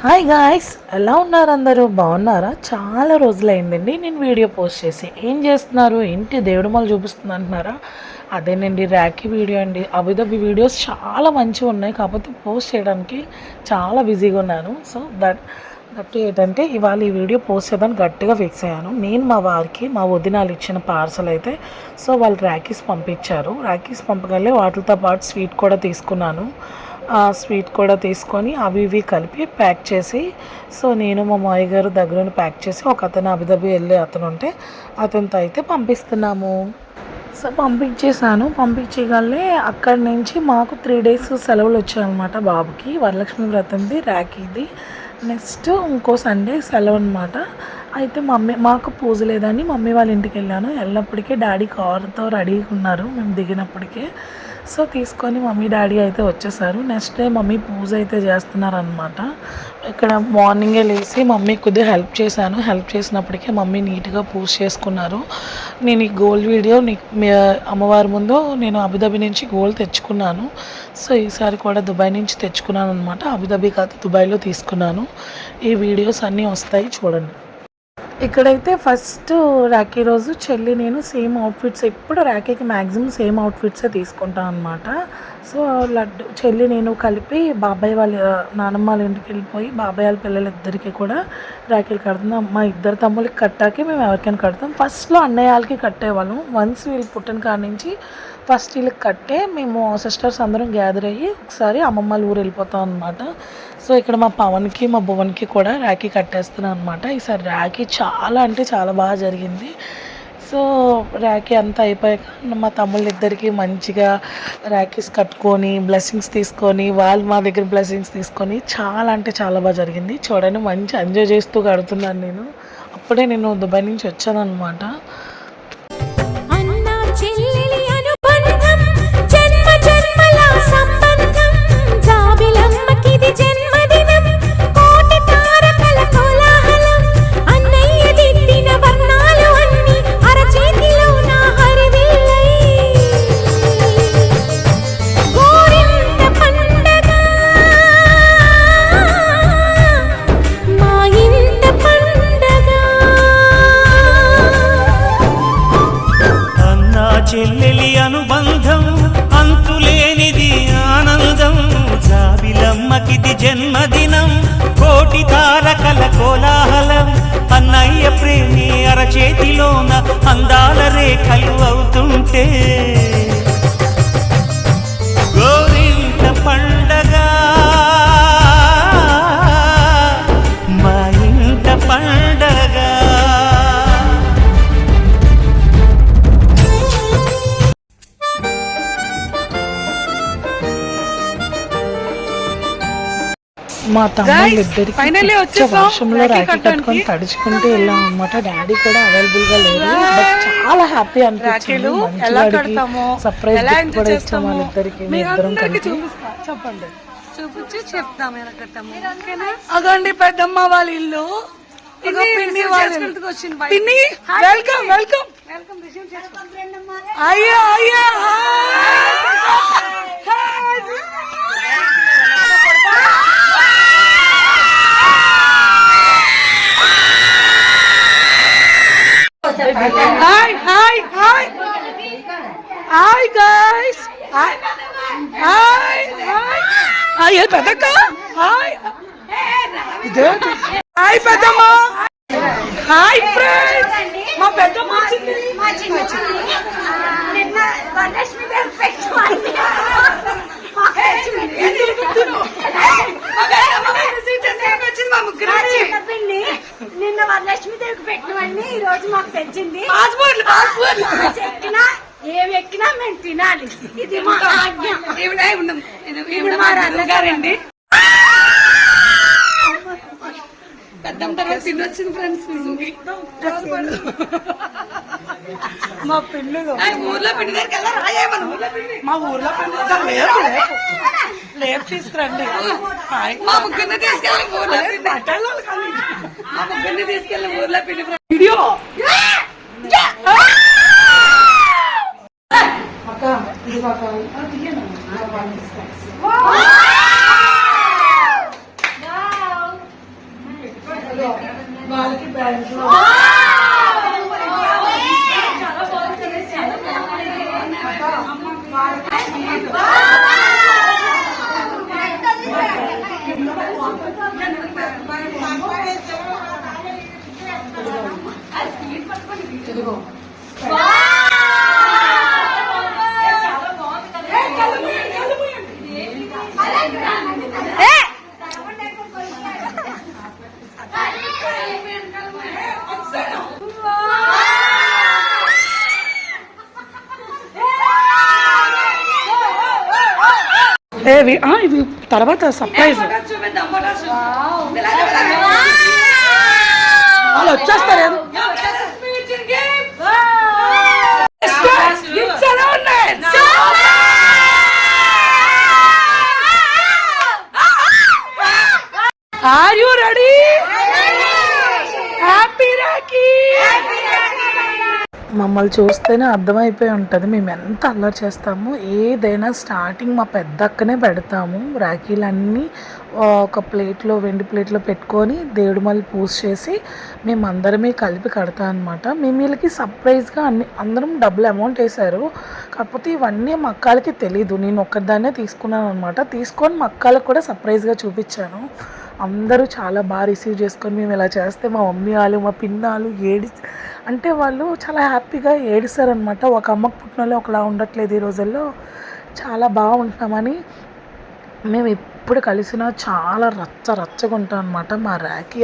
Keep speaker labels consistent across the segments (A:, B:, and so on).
A: Hi guys, ఎలా ఉన్నారు? అందరూ బాగున్నారా? చాలా రోజులైందండి నేను వీడియో పోస్ట్ చేసి. ఏం చేస్తున్నారు? ఏంటి దేవుడుమలు చూపిస్తుంది అంటున్నారా? అదేనండి, రాఖీ వీడియో అండి. అబుదాబి వీడియోస్ చాలా మంచిగా ఉన్నాయి, కాకపోతే పోస్ట్ చేయడానికి చాలా బిజీగా ఉన్నాను. సో దట్ ఏంటంటే ఇవాళ ఈ వీడియో పోస్ట్ చేద్దాన్ని గట్టిగా ఫిక్స్ అయ్యాను. నేను మా వారికి మా వదినాలు ఇచ్చిన పార్సల్ అయితే, సో వాళ్ళు రాఖీస్ పంపించారు. రాఖీస్ పంపగలే వాటితో పాటు స్వీట్ కూడా తీసుకున్నాను. స్వీట్ కూడా తీసుకొని అవి ఇవి కలిపి ప్యాక్ చేసి, సో నేను మా మామయ్య గారు దగ్గర ప్యాక్ చేసి ఒక అతను అబుదాబి వెళ్ళే అతను ఉంటే అతనితో అయితే పంపిస్తున్నాము. సో పంపించగలే అక్కడి నుంచి మాకు 3 days సెలవులు వచ్చాయన్నమాట. బాబుకి వరలక్ష్మి వ్రతంది, రాఖీది, నెక్స్ట్ ఇంకో సండే సెలవు అనమాట. అయితే మాకు పూజ లేదని మమ్మీ వాళ్ళ ఇంటికి వెళ్ళినప్పటికీ డాడీ కార్తో రెడీగా ఉన్నారు మేము దిగినప్పటికే. సో తీసుకొని మమ్మీ డాడీ అయితే వచ్చేసారు. నెక్స్ట్ డే మమ్మీ పూజ అయితే చేస్తున్నారనమాట. ఇక్కడ మార్నింగే లేచి మమ్మీ కొద్దిగా హెల్ప్ చేశాను. హెల్ప్ చేసినప్పటికీ మమ్మీ నీట్గా పూజ చేసుకున్నారు. నేను ఈ గోల్డ్ వీడియో అమ్మవారి ముందు నేను అబుదాబి నుంచి గోల్డ్ తెచ్చుకున్నాను. సో ఈసారి కూడా దుబాయ్ నుంచి తెచ్చుకున్నాను అనమాట. అబుదాబి కాదు, దుబాయ్లో తీసుకున్నాను. ఈ వీడియోస్ అన్నీ వస్తాయి, చూడండి. ఇక్కడైతే ఫస్ట్ రాఖీ రోజు చెల్లి నేను సేమ్ అవుట్ఫిట్స్, ఎప్పుడు రాఖీకి మ్యాక్సిమం సేమ్ అవుట్ఫిట్సే తీసుకుంటాను అనమాట. సో చెల్లి నేను కలిపి బాబాయ్ వాళ్ళ నానమ్మ వాళ్ళ ఇంటికి వెళ్ళిపోయి బాబాయ్ వాళ్ళ పిల్లలిద్దరికీ కూడా రాఖీలు కడుతున్నాం. మా ఇద్దరు తమ్ముళ్ళకి కట్టాకే మేము ఎవరికైనా కడతాం. ఫస్ట్లో అన్నయ్య వాళ్ళకి కట్టేవాళ్ళం. వన్స్ వీళ్ళు పుట్టిన కాడి నుంచి ఫస్ట్ వీళ్ళకి కట్టే మేము సిస్టర్స్ అందరం గ్యాదర్ అయ్యి ఒకసారి అమ్మమ్మ ఊరు వెళ్ళిపోతాం అనమాట. సో ఇక్కడ మా పవన్కి మా భువన్కి కూడా రాఖీ కట్టేస్తున్నాను అనమాట. ఈసారి రాఖీ చాలా అంటే చాలా బాగా జరిగింది. సో రాఖీ అంతా అయిపోయాక మా తమ్ముళ్ళిద్దరికి మంచిగా రాఖీస్ కట్టుకొని బ్లెస్సింగ్స్ తీసుకొని, వాళ్ళు మా దగ్గర బ్లెస్సింగ్స్ తీసుకొని చాలా అంటే చాలా బాగా జరిగింది. చూడండి, మంచి ఎంజాయ్ చేస్తూ కడుతున్నాను నేను. అప్పుడే నేను దుబాయ్ నుంచి వచ్చాను అనమాట.
B: చెల్లెలి అనుబంధం అంతులేనిది ఆనందం, జాబిలమ్మకిది జన్మదినం, కోటి తారకల కోలాహలం, అన్నయ్య ప్రేమి అరచేతిలోన అందాల రేఖలు అవుతుంటే గోరింట పండగ మా ఇంట పండగ.
A: మా తమ్ముళ్ళిద్దరికి వర్షంలో రాఖీ కట్టుకొని తడుచుకుంటూ వెళ్ళాం అనమాట. డాడీ కూడా అవైలబుల్గా లేరు, బట్ చాలా హ్యాపీ అనిపించింది. సర్ప్రైజ్ గిఫ్ట్ కూడా ఇచ్చాం వాళ్ళిద్దరికి. ఇద్దరం కలిసి
C: చెప్పండి, చూపించి చెప్తాం. అగండి పెద్దమ్మ వాళ్ళ ఇల్లు. వెల్కమ్ వెల్కమ్ అయ్యా అయ్యా. Hi, hi, hi. Hi guys. Hi. Hi, hi. Hi, Pedaka. Hi. Hi, Pedama. Hi, friends. Ma Pedama chindi. Ma chindi. Ninna Vanashmi dev pettuvanni. నిన్న వరలక్ష్మీదేవికి పెట్టినవన్నీ ఈ రోజు మాకు తెచ్చింది. ఏమి ఎక్కినా మేము తినాలి, ఇది మా ఆజ్ఞ. ఇది మా అన్నగారండి. పెద్దమ్మ తర్వాత తినొచ్చింది ఫ్రెండ్స్. మా పిల్లలు ఊర్లో పిండి దగ్గరికి మా ఊర్లో పిండి లేపు తీసుకురండి. మా ముగ్గురిని తీసుకెళ్ళి ఊర్లో పిండి వీడియో
A: వాళ్ళకి బ్యాంక్లో ఇదిగో ఇవి తర్వాత సర్ప్రైజ్ వాళ్ళు వచ్చేస్తారు. Are you ready? Happy Rakhi! మమ్మల్ని చూస్తేనే అర్థమైపోయి ఉంటుంది మేము ఎంత అల్లరి చేస్తాము. ఏదైనా స్టార్టింగ్ మా పెద్ద అక్కనే పెడతాము. రాఖీలన్నీ ఒక ప్లేట్లో, వెండి ప్లేట్లో పెట్టుకొని దేవుడిమల్లి పూజ చేసి మేము అందరమే కలిపి కడతాం అనమాట. మేము వీళ్ళకి సర్ప్రైజ్గా అందరం డబ్బులు అమౌంట్ వేశారు. కాకపోతే ఇవన్నీ మా అక్కలకి తెలీదు. నేను ఒక్కదాన్నే తీసుకున్నాను అనమాట. తీసుకొని మా అక్కలకు కూడా సర్ప్రైజ్గా చూపించాను. అందరూ చాలా బాగా రిసీవ్ చేసుకొని మేము ఇలా చేస్తే మా మమ్మీ వాళ్ళు, మా పిన్నాలు అంటే వాళ్ళు చాలా హ్యాపీగా ఏడుస్తారనమాట. ఒక అమ్మకు పుట్టినలో ఒకలా ఉండట్లేదు ఈ రోజుల్లో, చాలా బాగుంటామని. మేము ఎప్పుడు కలిసినా చాలా రచ్చగా ఉంటాం అనమాట. మా రాఖీ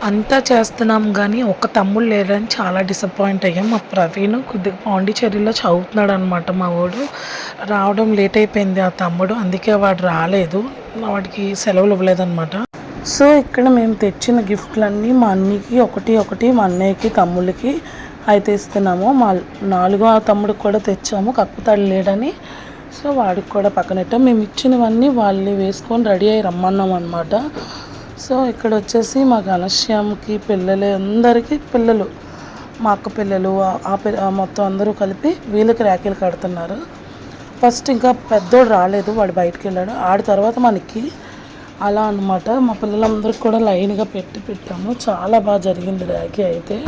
A: అంతా చేస్తున్నాం కానీ ఒక తమ్ముడు లేదని చాలా డిసప్పాయింట్ అయ్యాం. మా ప్రవీణ్ కొద్దిగా పాండిచేరిలో చదువుతున్నాడు అనమాట. మా వాడు రావడం లేట్ అయిపోయింది ఆ తమ్ముడు, అందుకే వాడు రాలేదు. వాడికి సెలవులు ఇవ్వలేదన్నమాట. సో ఇక్కడ మేము తెచ్చిన గిఫ్ట్లన్నీ మా అన్నయ్యకి ఒకటి మా అన్నయ్యకి, తమ్ముళ్ళకి అయితే ఇస్తున్నాము. మా 4వ తమ్ముడికి కూడా తెచ్చాము, కాకపోతే వాడు లేడని సో వాడికి కూడా పక్కనెట్టాం. మేము ఇచ్చినవన్నీ వాళ్ళని వేసుకొని రెడీ అయ్యి రమ్మన్నాం అనమాట. సో ఇక్కడ వచ్చేసి మా ఘనశ్యామ్కి పిల్లలు, అందరికీ పిల్లలు, మా అక్క పిల్లలు మొత్తం అందరూ కలిపి వీళ్ళకి రాఖీలు కడుతున్నారు. ఫస్ట్ ఇంకా పెద్దోడు రాలేదు, వాడు బయటికి వెళ్ళాడు. ఆడి తర్వాత మనకి అలా అనమాట. మా పిల్లలందరికీ కూడా లైన్గా పెట్టాము. చాలా బాగా జరిగింది రాఖీ అయితే.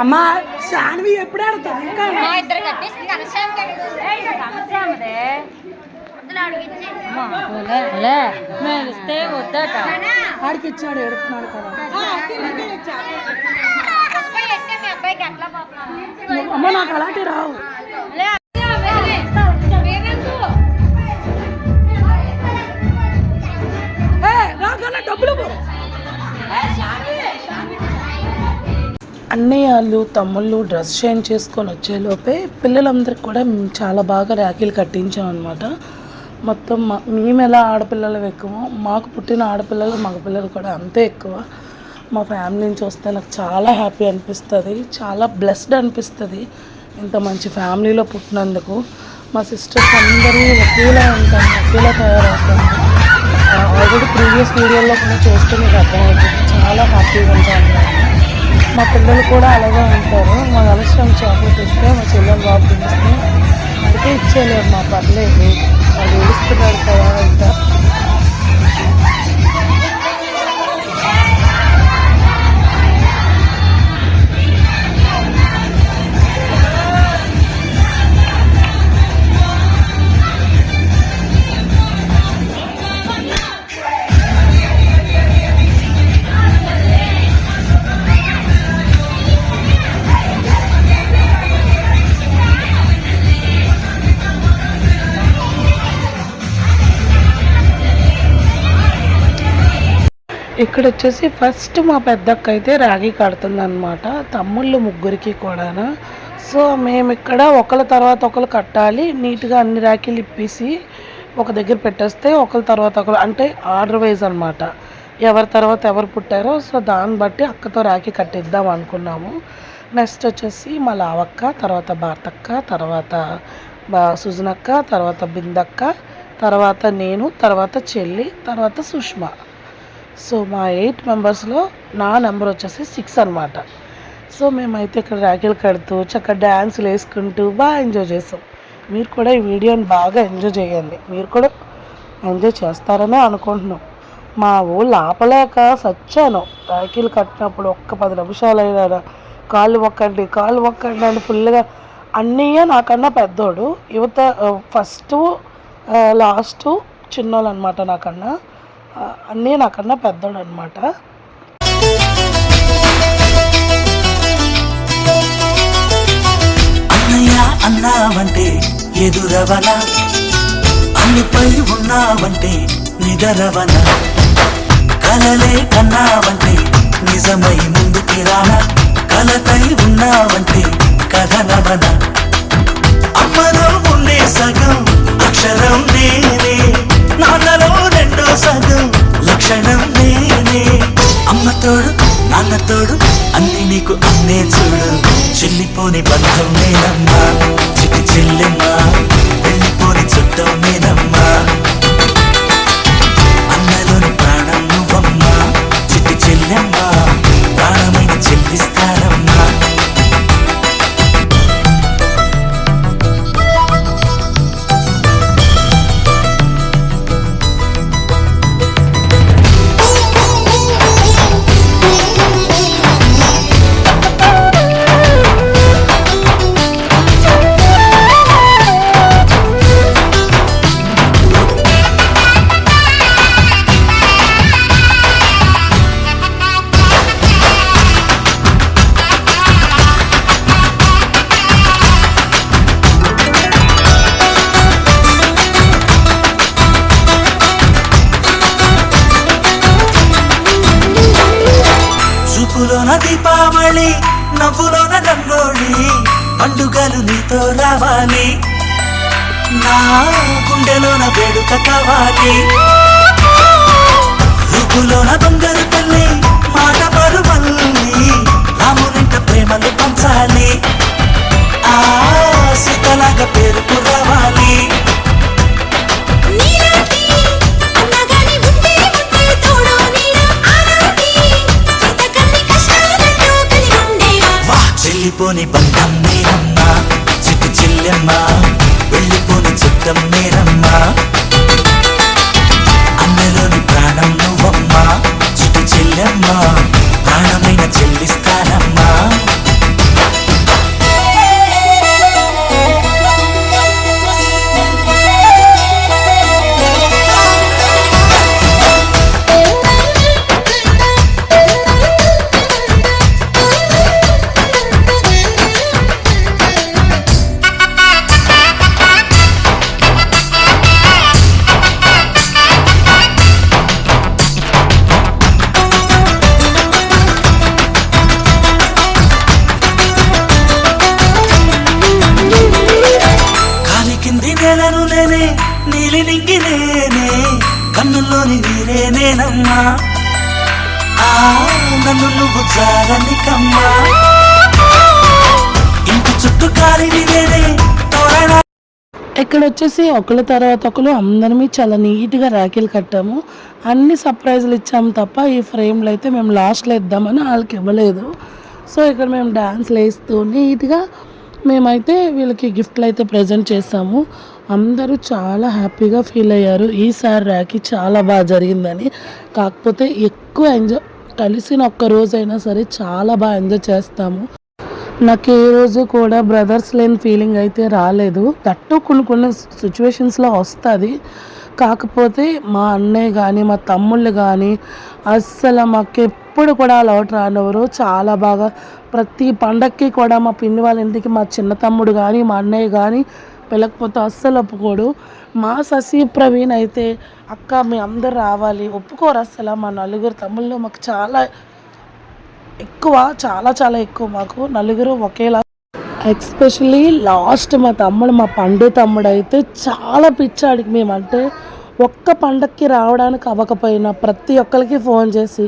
A: అమ్మా శాన్వి ఎప్పుడు ఆడుతుంది? ఇంకా
D: మేలిస్తే వద్దట
A: ఆడికి ఇచ్చాడు ఎడుతున్నాడు కదా అమ్మ నాకు అలాంటి రావు డబ్బులు అన్నయ్యలు తమ్ముళ్ళు డ్రెస్ చేంజ్ చేసుకొని వచ్చేలోపే పిల్లలందరికీ కూడా చాలా బాగా ర్యాకీలు కట్టించాం అనమాట. మొత్తం మేము ఎలా ఆడపిల్లలు ఎక్కువ, మాకు పుట్టిన ఆడపిల్లలు మగపిల్లలు కూడా అంతే ఎక్కువ. మా ఫ్యామిలీని చూస్తే నాకు చాలా హ్యాపీ అనిపిస్తుంది, చాలా బ్లెస్డ్ అనిపిస్తుంది ఇంత మంచి ఫ్యామిలీలో పుట్టినందుకు. మా సిస్టర్స్ అందరూ ఒకేలా ఉంటాము, ఒకేలా తయారవుతాము. ఆల్రెడీ ప్రీవియస్ వీడియోలో కూడా చూస్తే మీకు అర్థమవుతుంది, చాలా హ్యాపీగా ఉంటాను. మా పిల్లలు కూడా అలాగే ఉంటారు. మా అవసరం చాక్లెట్ ఇస్తే మా చెల్లెలు బాబు తినిస్తే అందుకే ఇచ్చేయలేరు, మా పర్లేదు వాళ్ళు ఏడుస్తున్నారు కదా అంతా. ఇక్కడ వచ్చేసి ఫస్ట్ మా పెద్దక్క అయితే రాఖీ కడుతుంది అనమాట, తమ్ముళ్ళు ముగ్గురికి కూడా. సో మేము ఇక్కడ ఒకళ్ళ తర్వాత ఒకరు కట్టాలి, నీట్గా అన్ని రాఖీలు ఇప్పేసి ఒక దగ్గర పెట్టేస్తే ఒకళ్ళ తర్వాత ఒకరు అంటే ఆర్డర్ వైజ్ అనమాట, ఎవరి తర్వాత ఎవరు పుట్టారో. సో దాన్ని బట్టి అక్కతో రాఖీ కట్టిద్దాం అనుకున్నాము. నెక్స్ట్ వచ్చేసి మా లావక్క, తర్వాత భారతక్క, తర్వాత సుజనక్క, తర్వాత బిందక్క, తర్వాత నేను, తర్వాత చెల్లి, తర్వాత సుష్మా. సో మా 8 మెంబర్స్లో నా నెంబర్ వచ్చేసి 6 అనమాట. సో మేమైతే ఇక్కడ రాఖీలు కడుతూ చక్కగా డ్యాన్సులు వేసుకుంటూ బాగా ఎంజాయ్ చేసాం. మీరు కూడా ఈ వీడియోని బాగా ఎంజాయ్ చేయండి, మీరు కూడా ఎంజాయ్ చేస్తారనే అనుకుంటున్నాం. మా ఊళ్ళు ఆపలేక సచ్చాను, రాఖీలు కట్టినప్పుడు ఒక్క 10 నిమిషాలు అయినా కాళ్ళు మొక్కండి అని ఫుల్గా. అన్నయ్య నాకన్నా పెద్దోడు, యువత ఫస్ట్ లాస్ట్ చిన్నోళ్ళు అనమాట నాకన్నా. అన్నీ నాకన్నా పెద్దోడు అనమాట.
B: అన్నయ్య అన్నావంటే ఎదురవన, అన్నిపై ఉన్నావంటే నిదరవన, కలలే కన్నావంటే నిజమై ముందుకి రాన, కలతై ఉన్నావంటే కథనవన. అమ్మలో ఉండే సగం అక్షరం నేనే, నాన్నలో రెండో సగం లక్షణం నేనే. అమ్మతోడు నాన్నతోడు అన్ని నీకు అన్నే చూడు, చెల్లిపోని బంధం నేనమ్మా, చిట్టి చెల్లెమ్మా, వెళ్ళిపోని చుట్టం నేనమ్మా. అన్నలోని ప్రాణం నువ్వమ్మా, చిట్టి చెల్లెమ్మా, ప్రాణమైన చెల్లిస్తానమ్మా. చూపులోన దీపావళి, నవ్వులోన రంగోళి, పండుగలు నీతో రావాలి, నా గుండెలోన వేడుక కావాలి. రూపులోన దొంగలు తల్లి, మాట పరుమల్లి, రామునింట ప్రేమలు పంచాలి, ఆ సీతలాగా పేరుకు రావాలి. వెళ్ళిపోని బంధం నేనమ్మా, చిట్టి చెల్లెమ్మా, వెళ్ళిపోని చుట్టం నేనమ్మా. అన్నలోని ప్రాణం నువ్వమ్మా, చిట్టి చెల్లెమ్మా, ప్రాణమైన చెల్లిస్తానమ్మా. నేనే కన్నుల్లోని నీరేనేనమ్మా నన్ను నువ్వు జారనికమ్మా ఇంటి చుట్టూ కాలిని నేనే తోరణ.
A: ఇక్కడ వచ్చేసి ఒకళ్ళ తర్వాత ఒకరు అందరినీ చాలా నీట్గా రాఖీలు కట్టాము. అన్ని సర్ప్రైజులు ఇచ్చాము తప్ప ఈ ఫ్రేమ్లు అయితే మేము లాస్ట్లో ఇద్దామని వాళ్ళకి ఇవ్వలేదు. సో ఇక్కడ మేము డ్యాన్స్లు వేస్తూ నీట్గా మేమైతే వీళ్ళకి గిఫ్ట్లు అయితే ప్రజెంట్ చేసాము. అందరూ చాలా హ్యాపీగా ఫీల్ అయ్యారు. ఈసారి రాఖీ చాలా బాగా జరిగిందని. కాకపోతే ఎక్కువ ఎంజాయ్ కలిసిన ఒక్క రోజైనా సరే చాలా బాగా ఎంజాయ్ చేస్తాము. నాకు ఏ రోజు కూడా బ్రదర్స్ లేని ఫీలింగ్ అయితే రాలేదు. తట్టు కొన్ని సిచ్యువేషన్స్లో వస్తుంది. కాకపోతే మా అన్నయ్య కానీ మా తమ్ముళ్ళు కానీ అస్సలు మాకు ఎప్పుడు కూడా అలవాటు రానివ్వరు. చాలా బాగా ప్రతి పండక్కి కూడా మా పిన్ని వాళ్ళ ఇంటికి మా చిన్న తమ్ముడు కానీ మా అన్నయ్య కానీ వెళ్ళకపోతే అస్సలు ఒప్పుకోడు. మా శశి ప్రవీణ్ అయితే అక్క మీ అందరు రావాలి ఒప్పుకోరు అస్సలు. మా నలుగురు తమ్ముళ్ళు మాకు చాలా ఎక్కువ, చాలా చాలా ఎక్కువ. మాకు నలుగురు ఒకేలా. ఎస్పెషల్లీ లాస్ట్ మా తమ్ముడు, మా పండు తమ్ముడు అయితే చాలా పిచ్చాడికి మేమంటే. ఒక్క పండక్కి రావడానికి అవ్వకపోయినా ప్రతి ఒక్కరికి ఫోన్ చేసి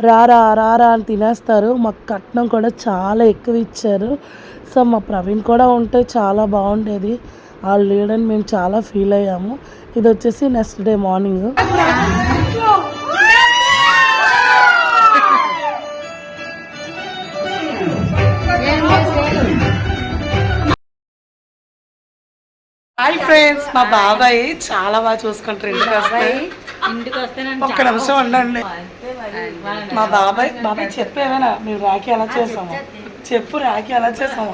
A: రారా రారా అని తినేస్తారు. మాకు కట్నం కూడా చాలా ఎక్కువ ఇచ్చారు. సో మా ప్రవీణ్ కూడా ఉంటే చాలా బాగుండేది. వాళ్ళు లేడని మేము చాలా ఫీల్ అయ్యాము. ఇది వచ్చేసి next day morning. Hi friends, మా బాబాయ్ చాలా బాగా చూసుకుంటారు.
D: ఇంటికి వస్తే
A: ఒక్క నిమిషం ఉండండి. మా బాబాయ్ చెప్పేవేనా మేము రాఖీ ఎలా చేసాము చెప్పు, రాఖీ ఎలా చేసాము.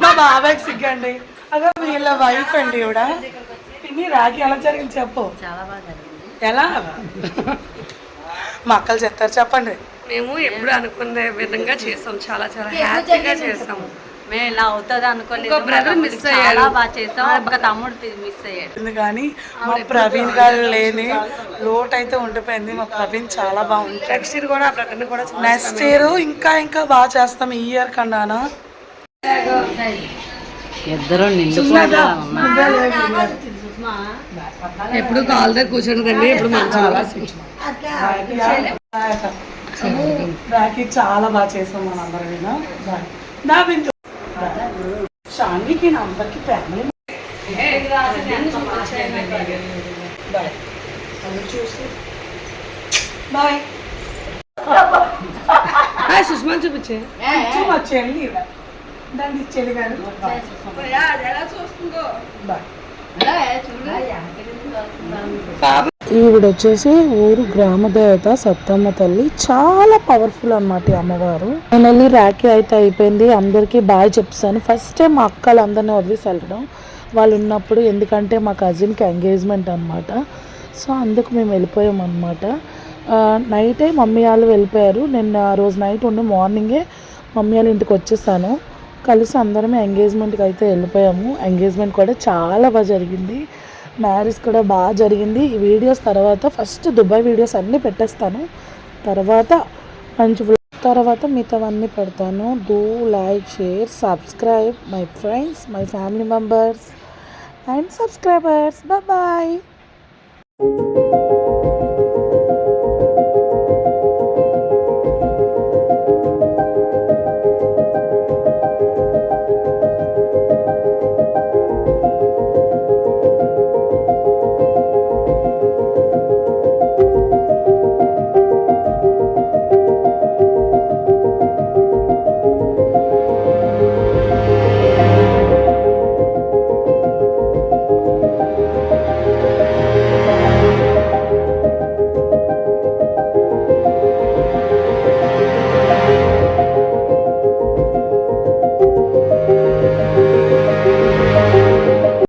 A: మా బాబాయ్కి సిగ్గండి. అదే వీళ్ళ వైఫ్ అండి ఈవిడ. నీ రాఖీ ఎలా జరిగింది చెప్పు. ఎలా మా అక్కలు చెప్తారు చెప్పండి.
C: మేము ఎప్పుడు అనుకునే విధంగా చేసాం. చాలా చాలా హ్యాపీగా చేసాము.
D: మేము ఇలా అవుతుంది అనుకోలేదు.
C: బ్రదర్ మిస్ అయ్యాడు.
D: చాలా బాగా చేసాం. ఒక తమ్ముడు మిస్ అయ్యాడు.
A: కానీ మా ప్రవీణ్ గారు లేని లోటు అయితే ఉండిపోయింది. మా ప్రవీణ్ చాలా బాగుంటుంది.
C: నెక్స్ట్ ఇయర్ కూడా బ్రదర్ని కూడా
A: నెక్స్ట్ ఇయర్ ఇంకా ఇంకా బాగా చేస్తాం. ఈ ఇయర్ కన్నానా
D: ఇద్దరు
C: ఎప్పుడు కాల్ దగ్గర కూర్చుంటుందండి. ఎప్పుడు మంచిగా
A: రాఖీ చాలా బాగా చేసాం మన అందరం. నా బిందు షాన్వికి నా అందరికి ఫ్యామిలీ చూసి బాయ్
C: సుష్మా చూపించే
A: వచ్చేయండి. దాన్ని ఇచ్చేది కానీ ఈవిడ వచ్చేసి ఊరు గ్రామ దేవత సత్తమ్మ తల్లి. చాలా పవర్ఫుల్ అన్నమాట ఈ అమ్మవారు. ఫైనల్లీ రాఖీ అయితే అయిపోయింది. అందరికీ బాయ్ చెప్తాను. ఫస్ట్ టైం మా అక్కలు అందరినీ వదిలేసి వెళ్ళడం వాళ్ళు ఉన్నప్పుడు. ఎందుకంటే మా కజిన్కి ఎంగేజ్మెంట్ అనమాట. సో అందుకు మేము వెళ్ళిపోయాం అనమాట. నైటే మమ్మీ వాళ్ళు వెళ్ళిపోయారు. నేను ఆ రోజు నైట్ ఉండి మార్నింగే మమ్మీ వాళ్ళ ఇంటికి వచ్చేసాను. కలిసి అందరమే ఎంగేజ్మెంట్కి అయితే వెళ్ళిపోయాము. ఎంగేజ్మెంట్ కూడా చాలా బాగా జరిగింది. మ్యారేజ్ కూడా బాగా జరిగింది. ఈ వీడియోస్ తర్వాత ఫస్ట్ దుబాయ్ వీడియోస్ అన్నీ పెట్టేస్తాను. తర్వాత మంచి తర్వాత మిగతావన్నీ పెడతాను. Do like, share, subscribe my friends, my family members and subscribers. Bye.